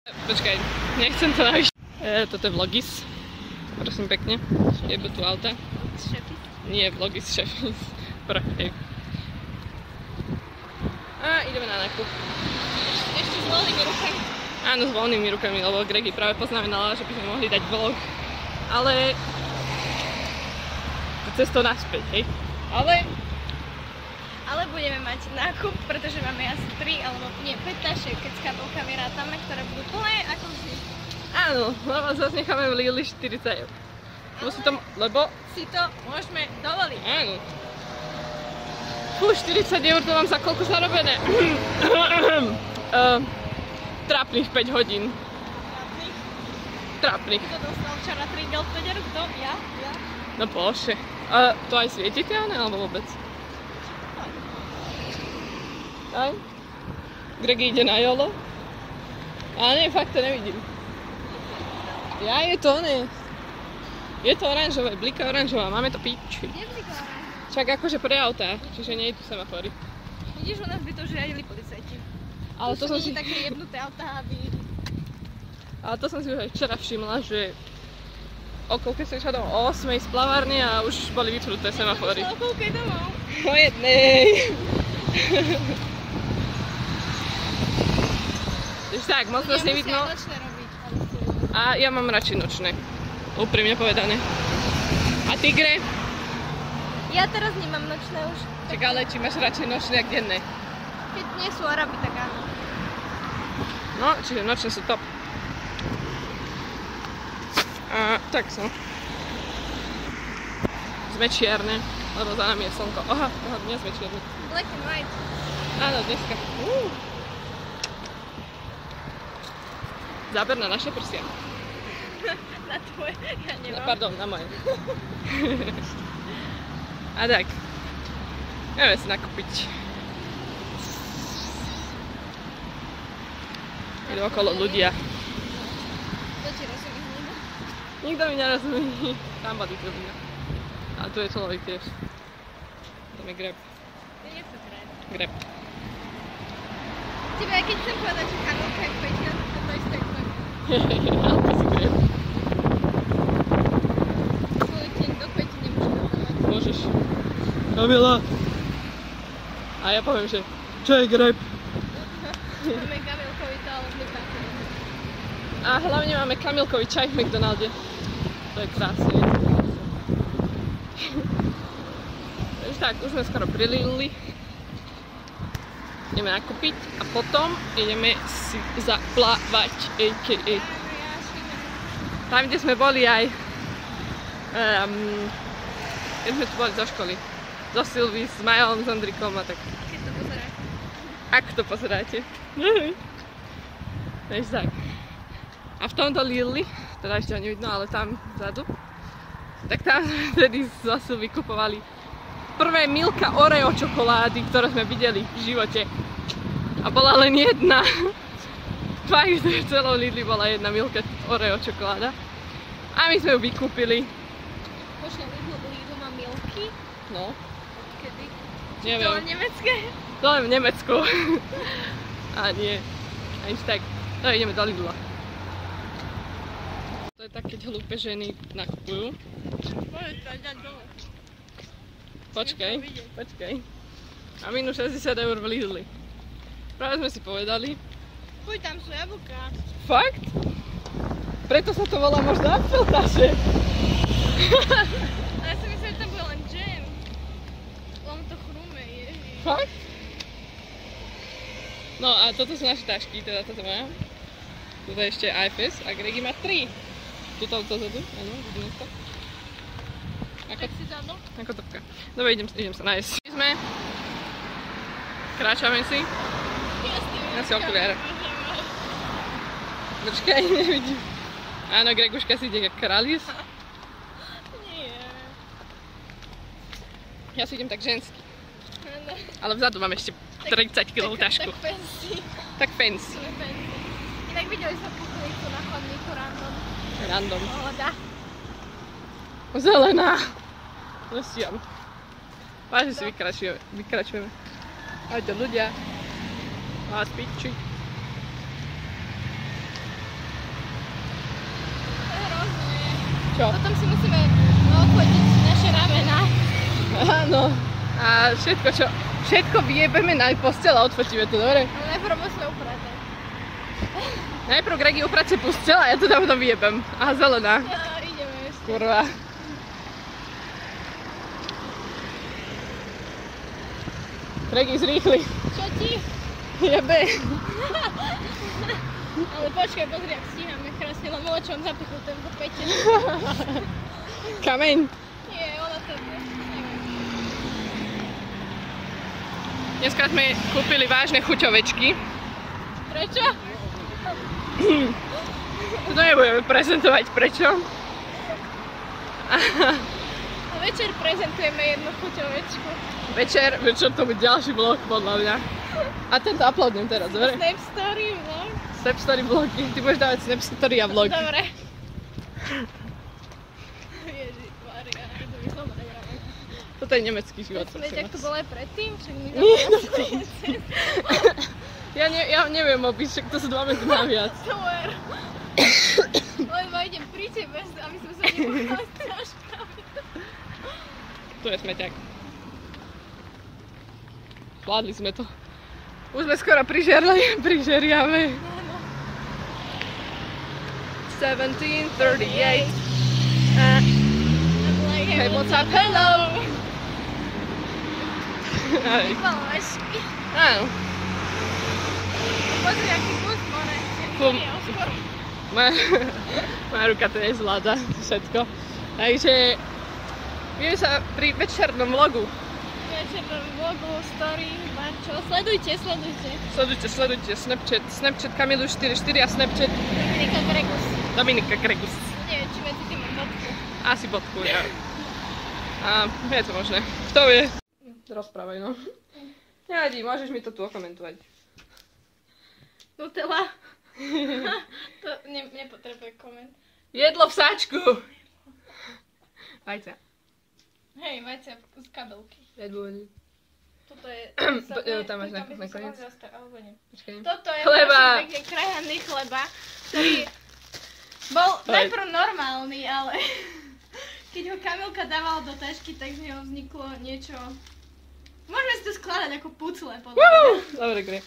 Počkaj, nechcem to navýšiť. Toto je vlogis. Prosím pekne. Jebe tu auta. Nie, vlogis šefis. Hej. A ideme na nákup. Ešte s voľnými rukami. Áno, s voľnými rukami, lebo Gregy práve poznamenala, že by sme mohli dať vlog. Ale cestou naspäť, hej. Ale budeme mať nákup, pretože máme asi 3 alebo nie 5 tašiek, keď s kabelkami rátame, ktoré budú plné ako vždy. Áno, lebo zase necháme v Lidli 40 eur. Lebo si to môžeme dovoliť. Áno. Fú, 40 eur to mám za koľko zarobené? Trápnych 5 hodín. Trápnych. Kto dostal včera 3 gelpeder? Kto? Ja? No bože. To aj svietiteľné, alebo vôbec? Aj? Greg ide na jolo? Ale nie, fakt to nevidím. Ja, je to ne. Je to oranžové, blika oranžová, máme to piči. Je blika oranžová? Však akože pre autá, čiže nie je tu semafory. Vidíš, u nás by to už riadili policajti. Ale to som si... také jebnuté autá, aby... Ale to som si už aj včera všimla, že o koľkej som išla domov? O 8 z plavárne a už boli vypnuté semafory. O koľkej domov? O 1. Takže tak, moc nás nevidno. Nočné robiť, A ja mám radšej nočné. Úprimne povedané. A tigre? Ja teraz nemám nočné už. Čak ale či máš radšej nočné a denné? Keď nie sú Araby, tak áno. No, čiže nočné sú top. A tak som. Sme čierne, lebo za nami je slnko. Aha, dnes sme čierne. Black and white. Áno, dneska. Záber na naše prsia. Na tvoje, ja nemám. Pardon, na moje. A tak. Ideme si nakúpiť. Idú okolo ľudia. Kto ti rozumí? Nikto mi nerozumí. Tam boli tí ľudia. A tu je človek tiež. Tam je Grab. Je to Grab. Grab. Tebe, aj keď chcem povedať, že kanálka je Peťka, to to isté ako Ale ty si Grab. svoj deň do Peťky nemôžem dodávať. Môžeš. Kamila. A ja poviem, že čo je Grab? Máme Kamilkovi to, ale my tak. A hlavne máme Kamilkový čaj v McDonalde. To je krásne. Takže tak, už sme skoro pri Lidli. Ideme nakúpiť a potom ideme si zaplávať, a.k.a. Tam, kde sme boli aj keď sme tu boli zo školy. So Silví, s Majom, s Ondrikom a tak. Keď to pozeráte. Ak to pozeráte. Takže tak. A v tomto Lidli, teda ešte ho nevidno, ale tam vzadu, tak tam vtedy zase vykupovali prvé Milka Oreo čokolády, ktoré sme videli v živote. A bola len jedna. Fakt, v celom Lidli bola jedna Milka Oreo čokoláda. A my sme ju vykúpili. Počkaj, Lidl má Milky? No. Kedy? Neviem. To len nemecké? To len v Nemecku. A nie. Ani tak. No ideme do Lidla. To je tak, keď hlúpe ženy nakupujú. Poď sa dať dole. Počkaj. A minus 60 eur v Lidli. Práve sme si povedali. Poď, tam sú jablká. Fakt? Preto sa to volá možno apfeltaše. Ale ja si myslím, že tam bude len džem. Len to chrúme, ježiš. Fakt? No a toto sú naše tašky, teda toto má. Toto je ešte IFS a Gregi má 3. Tuto dozadu, áno, vidíme to. Tak si zadol? Ako topka. Dobre, idem sa nájsť. Sme. Kráčame si. Ja si okuliare. Počkaj, nevidím. Áno, Greguška si ide jak krális. Nie. Ja si idem tak žensky. Ale vzadu mám ešte 30 kg tašku. Tak fancy. Tak fancy. Inak videli sme puklicu na chodníku random. Random. Voda. Zelená. Nosiam. Vážne si vykračujeme. Ajde ľudia. Vás piči. Čo? Potom si musíme odfotiť naše ramená. Áno. A všetko vyjebeme na postel a odfotíme to, dobre? Ale najprv musíme upratať. Najprv Gregi uprace postel a ja to tam vyjebem. Aha, zelená. Ja, ideme ešte. Kurva. Gregi, zrýchli. Čo ti? Jebe. Ale počkaj, pozri, ak stíhame krásne, len močom zapichol ten podpäťte. Kameň. Nie, ona to je. Dneska sme kúpili vážne chuťovečky. Prečo? To nebudeme prezentovať prečo. A večer prezentujeme jednu chuťovečku. Večer to bude ďalší vlog podľa mňa. A tento uploadnem teraz, dobre? Snap story vlog. Snap story vlogy. Ty budeš dávať snap story a vlog. Dobre. Ježišmaria, to by som aj. Toto je nemecký život. Veď, ak to bolo aj predtým, však my Ja neviem opiť, však to sú 2 metra naviac. Tower. Lebo idem pri tebe, aby sme sa nepochali s troškami. Tu je smeťak. Zvládli sme to. Už sme skoro prižeriame. 17:38. Hey, what's up? Hello! Vypalovačky. Áno. Pozri, aký kus more. Moja ruka to nezvláda všetko. Takže vidíme sa pri večernom vlogu. Večernom vlogu, story, Marčo. Sledujte. Sledujte Snapchat Kamilu 44 a Snapchat Dominika Gregus. Neviem, či medzi tým mám bodku. Asi bodku, ja. A je to možné. Kto vie? Rozprávaj, no. Nevadí, môžeš mi to tu okomentovať. Nutella. To nepotrebuje koment. Jedlo v sáčku! Vajcia. Hej, vajcia z kabelky. Jedlo. Toto je... Tam máš nakoniec. Toto je Chleba. pekne krajaný chleba, ktorý bol najprv normálny, ale keď ho Kamilka dávala do tašky, tak z neho vzniklo niečo... Môžeme si to skladať ako pucle, podľa mňa. Dobre, Gre.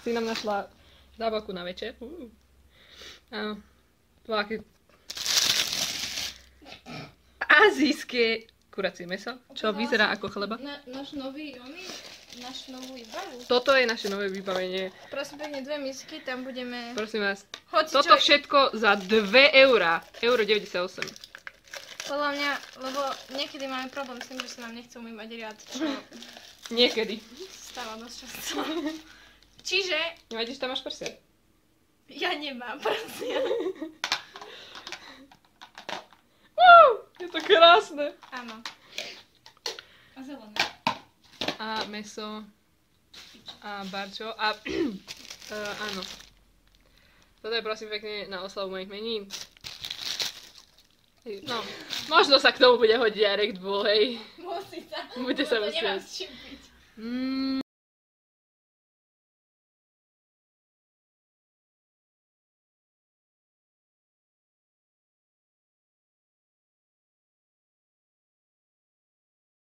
Si nám našla zábavku na večer. Áno. Také azijské kuracie mäso, čo vyzerá ako chleba. Náš novú výbavu. Toto je naše nové vybavenie. Prosím pekne, 2 misky, tam budeme... Prosím vás. Hoci Toto čo... všetko za 2 eurá. Euro 98. Podľa mňa, lebo niekedy máme problém s tým, že sa nám nechce umývať riad, čo Niekedy. stáva dosť často. Čiže... Nevadíš, tam máš prsia? Ja nemám prsia. Je to krásne. Áno. A zelené. A mäso. A barčo. A áno. Toto je prosím pekne na oslavu mojich menín. No, možno sa k tomu bude hodiť aj Red Bull, hej. Musí sa. Bude sa Nemám musieť. s čím piť.